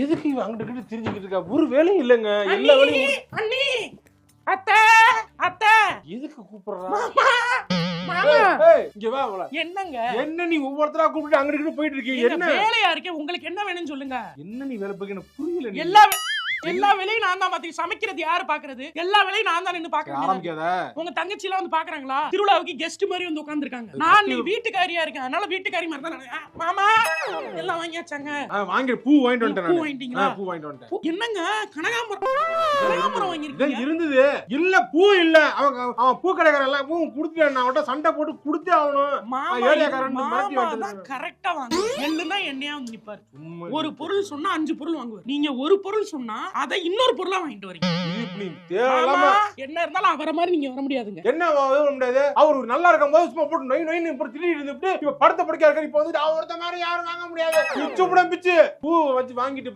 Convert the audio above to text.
எதுக்கு இவன் அங்கிட்டு திரிஞ்சுக்கிட்டு இருக்கா? ஒரு வேலையும் இல்லைங்க. எல்லா வேலையும் அண்ணி அத்தை அத்தை எதுக்கு கூப்பிடுறா? மாமா இங்க வா. என்னங்க என்ன நீ ஒவ்வொருத்தரா கூப்பிட்டு அங்கிட்டு போயிட்டு இருக்கீங்க? என்ன வேலையா இருக்கே? உங்களுக்கு என்ன வேணும்னு சொல்லுங்க. என்ன நீ வேலை பார்க்க எனக்கு புரியல. நீ எல்லா வேலையும் நான் தான் பாத்தி. சமைக்கிறது யாரு பாக்குறது? எல்லா வேலையும் நான் தான் நின்னு பாக்குறேன். ஆரம்பிக்காத. உங்க தங்கச்சி எல்லாம் வந்து பாக்குறாங்களா? திருவிழாவுக்கு கெஸ்ட் மாதிரி வந்து உட்கார்ந்திருக்காங்க. நான் நீ வீட்டுக்காரியா இருக்கேன், அதனால வீட்டுக்காரி மாதிரி தான் நான். மாமா எல்லாம் வாங்கியாச்சாங்க. வாங்கி பூ வாங்கிட்டு வந்துட்டேன். பூ வாங்கிட்டீங்களா? பூ வாங்கிட்டு வந்துட்டேன். என்னங்க கனகாம்பரம் வாங்கிருக்கீங்க? இருந்தது இல்ல, பூ இல்ல. அவன் பூ கடைக்காரன் எல்லாம் பூ குடுத்துட்டேன். நான் அவட்ட சண்டை போட்டு குடுத்தே ஆகணும். மாமா கரெக்டா வாங்க. எள்ளுனா எண்ணெயா வந்து நிப்பாரு. ஒரு பொருள் சொன்னா 5 பொருள் வாங்குவார். நீங்க ஒரு பொருள் சொன்னா அதை இன்னொரு பொருளா வாங்கிட்டு வரீங்க. என்ன இருந்தாலும் அவரை மாதிரி நீங்க வர முடியாதுங்க. என்ன வர முடியாது? அவர் நல்லா இருக்கும் போது சும்மா போட்டு நொய் நொய்னு திடீர்னு இருந்துட்டு இப்ப படுத்த படுக்க இருக்க. இப்ப வந்து ஒருத்த மாதிரி யாரும் வாங்க முடியாது. பிச்சு பூ வச்சு வாங்கிட்டு